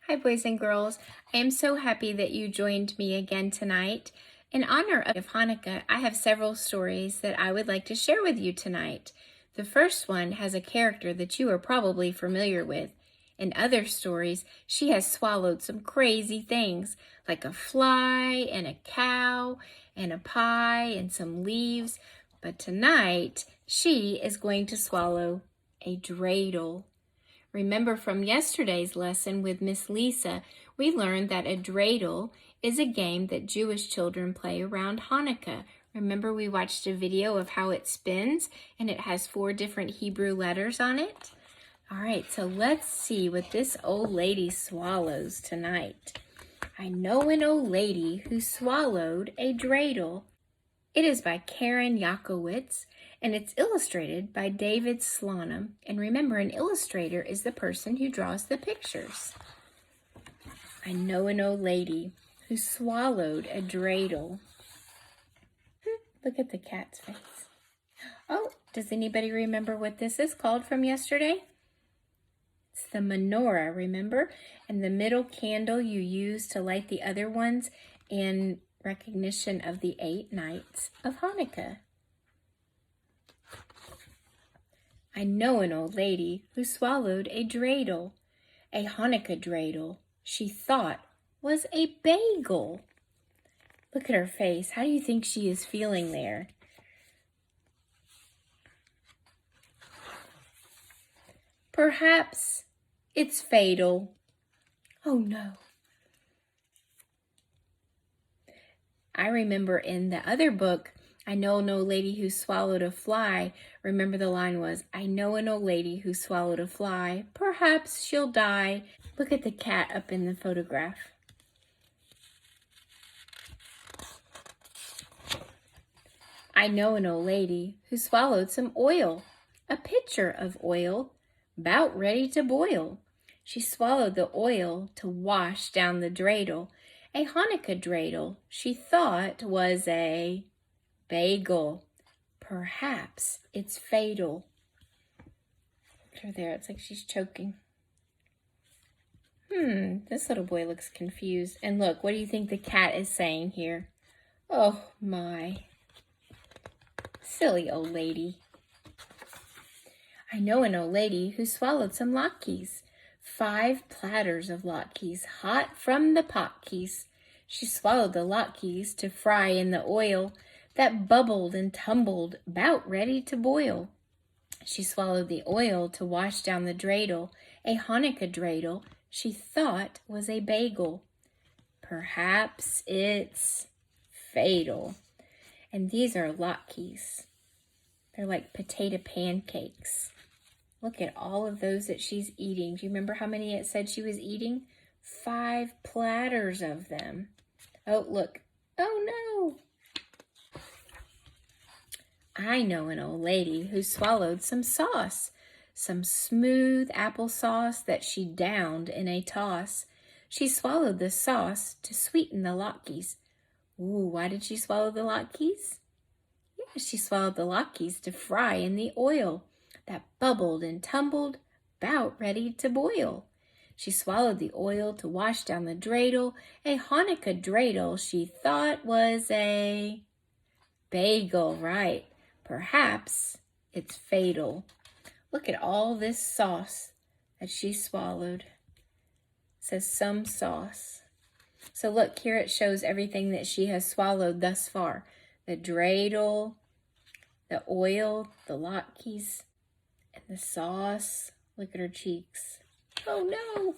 Hi, boys and girls. I am so happy that you joined me again tonight. In honor of Hanukkah, I have several stories that I would like to share with you tonight. The first one has a character that you are probably familiar with. In other stories, she has swallowed some crazy things, like a fly and a cow and a pie and some leaves. But tonight, she is going to swallow a dreidel. Remember from yesterday's lesson with Miss Lisa, we learned that a dreidel is a game that Jewish children play around Hanukkah. Remember we watched a video of how it spins and it has 4 different Hebrew letters on it? All right, so let's see what this old lady swallows tonight. I know an old lady who swallowed a dreidel. It is by Karen Yakowitz, and it's illustrated by David Slonim. And remember, an illustrator is the person who draws the pictures. I know an old lady who swallowed a dreidel. Look at the cat's face. Oh, does anybody remember what this is called from yesterday? It's the menorah, remember? And the middle candle you use to light the other ones in recognition of the 8 nights of Hanukkah. I know an old lady who swallowed a dreidel, a Hanukkah dreidel she thought was a bagel. Look at her face. How do you think she is feeling there? Perhaps it's fatal. Oh no. I remember in the other book, I know an old lady who swallowed a fly. Remember the line was, I know an old lady who swallowed a fly. Perhaps she'll die. Look at the cat up in the photograph. I know an old lady who swallowed some oil, a pitcher of oil, 'bout ready to boil. She swallowed the oil to wash down the dreidel, a Hanukkah dreidel she thought was a bagel. Perhaps it's fatal. Look at her there. It's like she's choking. This little boy looks confused. And look, what do you think the cat is saying here? Oh my. Silly old lady. I know an old lady who swallowed some latkes. 5 platters of latkes, hot from the potkeys. She swallowed the latkes to fry in the oil that bubbled and tumbled, 'bout ready to boil. She swallowed the oil to wash down the dreidel, a Hanukkah dreidel she thought was a bagel. Perhaps it's fatal. And these are latkes. They're like potato pancakes. Look at all of those that she's eating. Do you remember how many it said she was eating? 5 platters of them. Oh, look. Oh, no. I know an old lady who swallowed some sauce, some smooth applesauce that she downed in a toss. She swallowed the sauce to sweeten the latkes. Ooh, why did she swallow the latkes? Yeah, she swallowed the latkes to fry in the oil that bubbled and tumbled, 'bout ready to boil. She swallowed the oil to wash down the dreidel, a Hanukkah dreidel she thought was a bagel, right? Perhaps it's fatal. Look at all this sauce that she swallowed. It says some sauce. So look, here it shows everything that she has swallowed thus far. The dreidel, the oil, the latkes, and the sauce. Look at her cheeks. Oh no.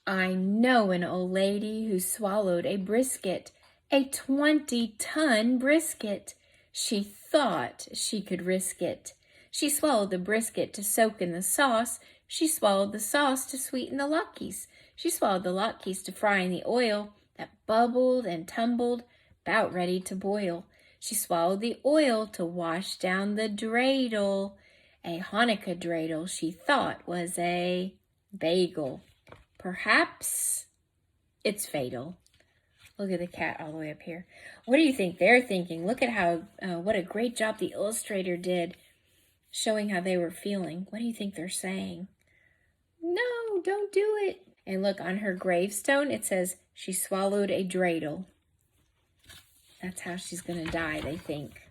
I know an old lady who swallowed a brisket, a 20-ton brisket. She thought she could risk it. She swallowed the brisket to soak in the sauce. She swallowed the sauce to sweeten the latkes. She swallowed the latkes to fry in the oil that bubbled and tumbled, 'bout ready to boil. She swallowed the oil to wash down the dreidel, a Hanukkah dreidel she thought was a bagel. Perhaps it's fatal. Look at the cat all the way up here. What do you think they're thinking? Look at how, what a great job the illustrator did showing how they were feeling. What do you think they're saying? No, no, don't do it. And look, on her gravestone, it says she swallowed a dreidel. That's how she's going to die, they think.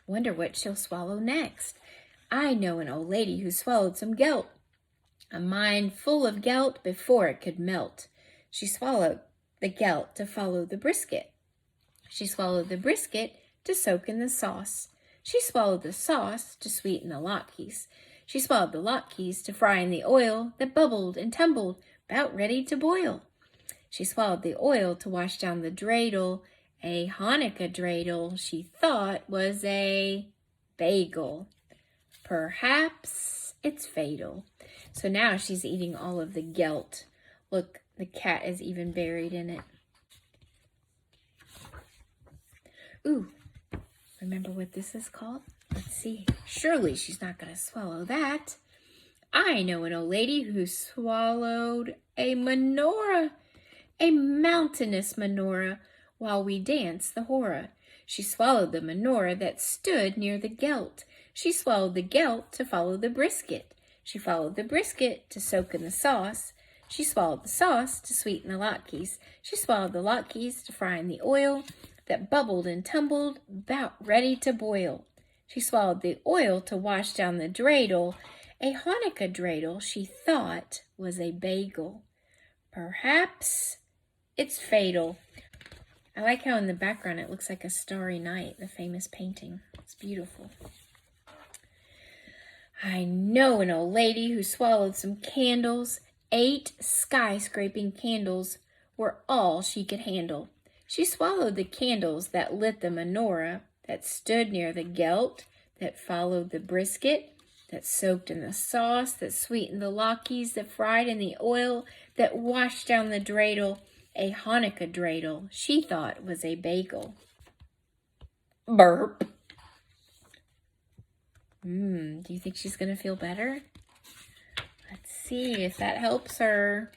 Wonder what she'll swallow next. I know an old lady who swallowed some gelt. A mine full of gelt before it could melt. She swallowed the gelt to follow the brisket. She swallowed the brisket to soak in the sauce. She swallowed the sauce to sweeten the latkes. She swallowed the latkes to fry in the oil that bubbled and tumbled, about ready to boil. She swallowed the oil to wash down the dreidel. A Hanukkah dreidel she thought was a bagel. Perhaps it's fatal. So now she's eating all of the gelt. Look, the cat is even buried in it. Ooh, remember what this is called? Let's see. Surely she's not going to swallow that. I know an old lady who swallowed a menorah, a mountainous menorah, while we danced the hora. She swallowed the menorah that stood near the gelt. She swallowed the gelt to follow the brisket. She followed the brisket to soak in the sauce. She swallowed the sauce to sweeten the latkes. She swallowed the latkes to fry in the oil that bubbled and tumbled, about ready to boil. She swallowed the oil to wash down the dreidel. A Hanukkah dreidel she thought was a bagel. Perhaps it's fatal. I like how in the background it looks like a starry night, the famous painting. It's beautiful. I know an old lady who swallowed some candles. 8 skyscraping candles were all she could handle. She swallowed the candles that lit the menorah, that stood near the gelt, that followed the brisket, that soaked in the sauce, that sweetened the latkes, that fried in the oil, that washed down the dreidel. A Hanukkah dreidel she thought was a bagel. Burp. Do you think she's going to feel better? Let's see if that helps her.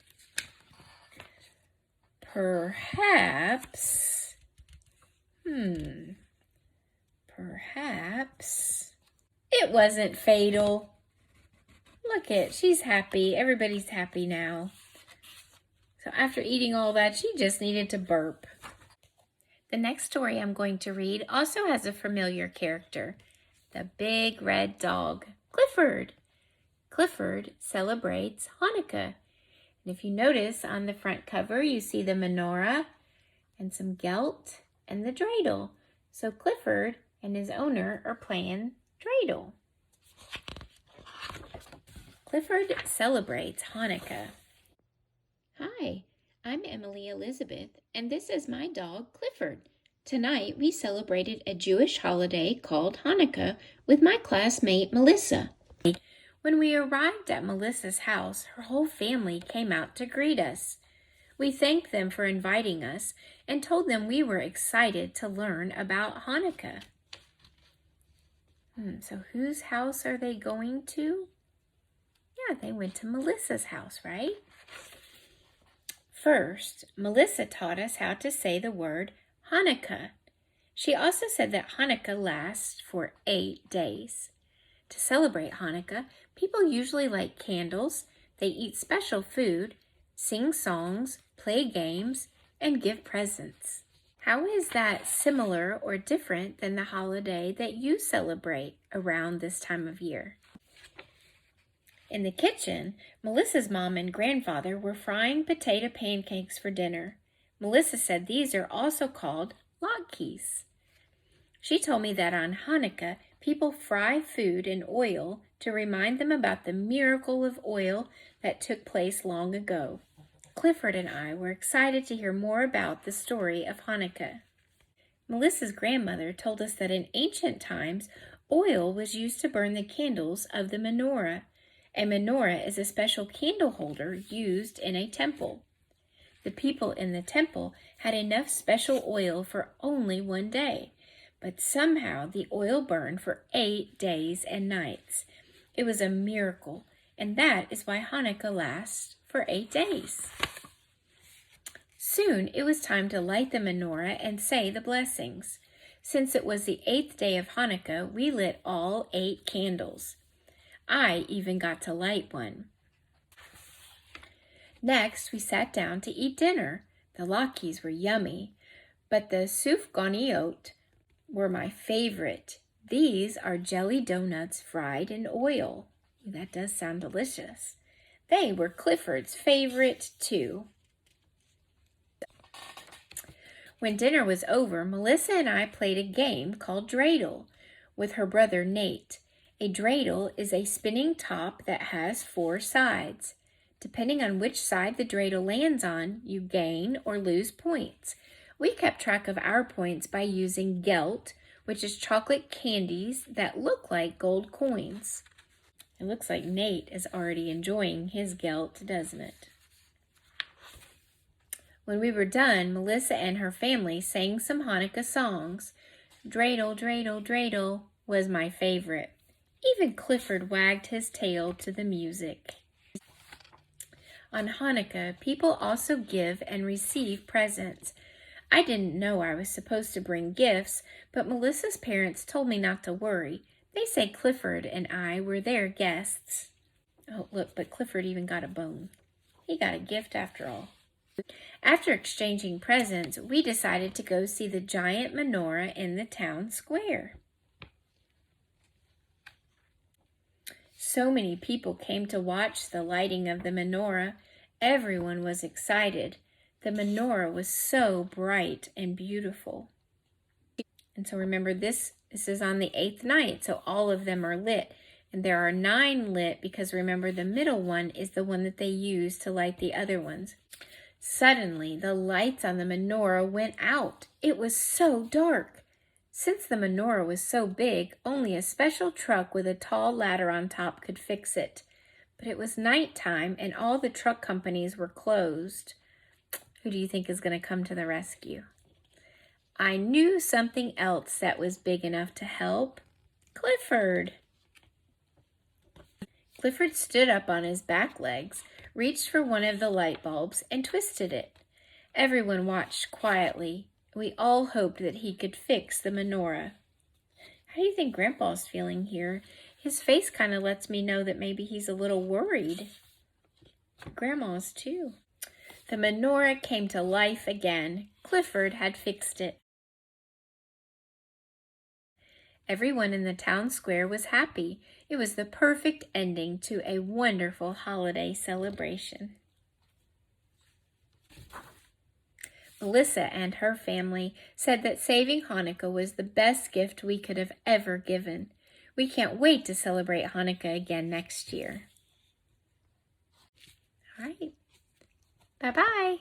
Perhaps. Perhaps it wasn't fatal. Look it, she's happy. Everybody's happy now. So after eating all that, she just needed to burp. The next story I'm going to read also has a familiar character. The big red dog, Clifford. Clifford celebrates Hanukkah. And if you notice on the front cover, you see the menorah and some gelt and the dreidel. So Clifford and his owner are playing dreidel. Clifford celebrates Hanukkah. Hi, I'm Emily Elizabeth, and this is my dog, Clifford. Tonight, we celebrated a Jewish holiday called Hanukkah with my classmate, Melissa. When we arrived at Melissa's house, her whole family came out to greet us. We thanked them for inviting us and told them we were excited to learn about Hanukkah. So whose house are they going to? Yeah, they went to Melissa's house, right? First, Melissa taught us how to say the word Hanukkah. She also said that Hanukkah lasts for 8 days. To celebrate Hanukkah, people usually light candles, they eat special food, sing songs, play games, and give presents. How is that similar or different than the holiday that you celebrate around this time of year? In the kitchen, Melissa's mom and grandfather were frying potato pancakes for dinner. Melissa said these are also called latkes. She told me that on Hanukkah, people fry food in oil to remind them about the miracle of oil that took place long ago. Clifford and I were excited to hear more about the story of Hanukkah. Melissa's grandmother told us that in ancient times, oil was used to burn the candles of the menorah. A menorah is a special candle holder used in a temple. The people in the temple had enough special oil for only 1 day, but somehow the oil burned for 8 days and nights. It was a miracle, and that is why Hanukkah lasts for 8 days. Soon it was time to light the menorah and say the blessings. Since it was the 8th day of Hanukkah, we lit all 8 candles. I even got to light one. Next, we sat down to eat dinner. The latkes were yummy, but the sufganiot were my favorite. These are jelly donuts fried in oil. That does sound delicious. They were Clifford's favorite too. When dinner was over, Melissa and I played a game called Dreidel with her brother Nate. A dreidel is a spinning top that has 4 sides. Depending on which side the dreidel lands on, you gain or lose points. We kept track of our points by using geld, which is chocolate candies that look like gold coins. It looks like Nate is already enjoying his geld, doesn't it? When we were done, Melissa and her family sang some Hanukkah songs. Dreidel, dreidel, dreidel was my favorite. Even Clifford wagged his tail to the music. On Hanukkah, people also give and receive presents. I didn't know I was supposed to bring gifts, but Melissa's parents told me not to worry. They said Clifford and I were their guests. Oh, look, but Clifford even got a bone. He got a gift after all. After exchanging presents, we decided to go see the giant menorah in the town square. So many people came to watch the lighting of the menorah. Everyone was excited. The menorah was so bright and beautiful. And so remember, this is on the 8th night, so all of them are lit. And there are 9 lit because remember, the middle one is the one that they use to light the other ones. Suddenly, the lights on the menorah went out. It was so dark. Since the menorah was so big, only a special truck with a tall ladder on top could fix it. But it was nighttime and all the truck companies were closed. Who do you think is going to come to the rescue? I knew something else that was big enough to help. Clifford. Clifford stood up on his back legs, reached for one of the light bulbs, and twisted it. Everyone watched quietly. We all hoped that he could fix the menorah. How do you think Grandpa's feeling here? His face kind of lets me know that maybe he's a little worried. Grandma's too. The menorah came to life again. Clifford had fixed it. Everyone in the town square was happy. It was the perfect ending to a wonderful holiday celebration. Melissa and her family said that saving Hanukkah was the best gift we could have ever given. We can't wait to celebrate Hanukkah again next year. All right. Bye-bye.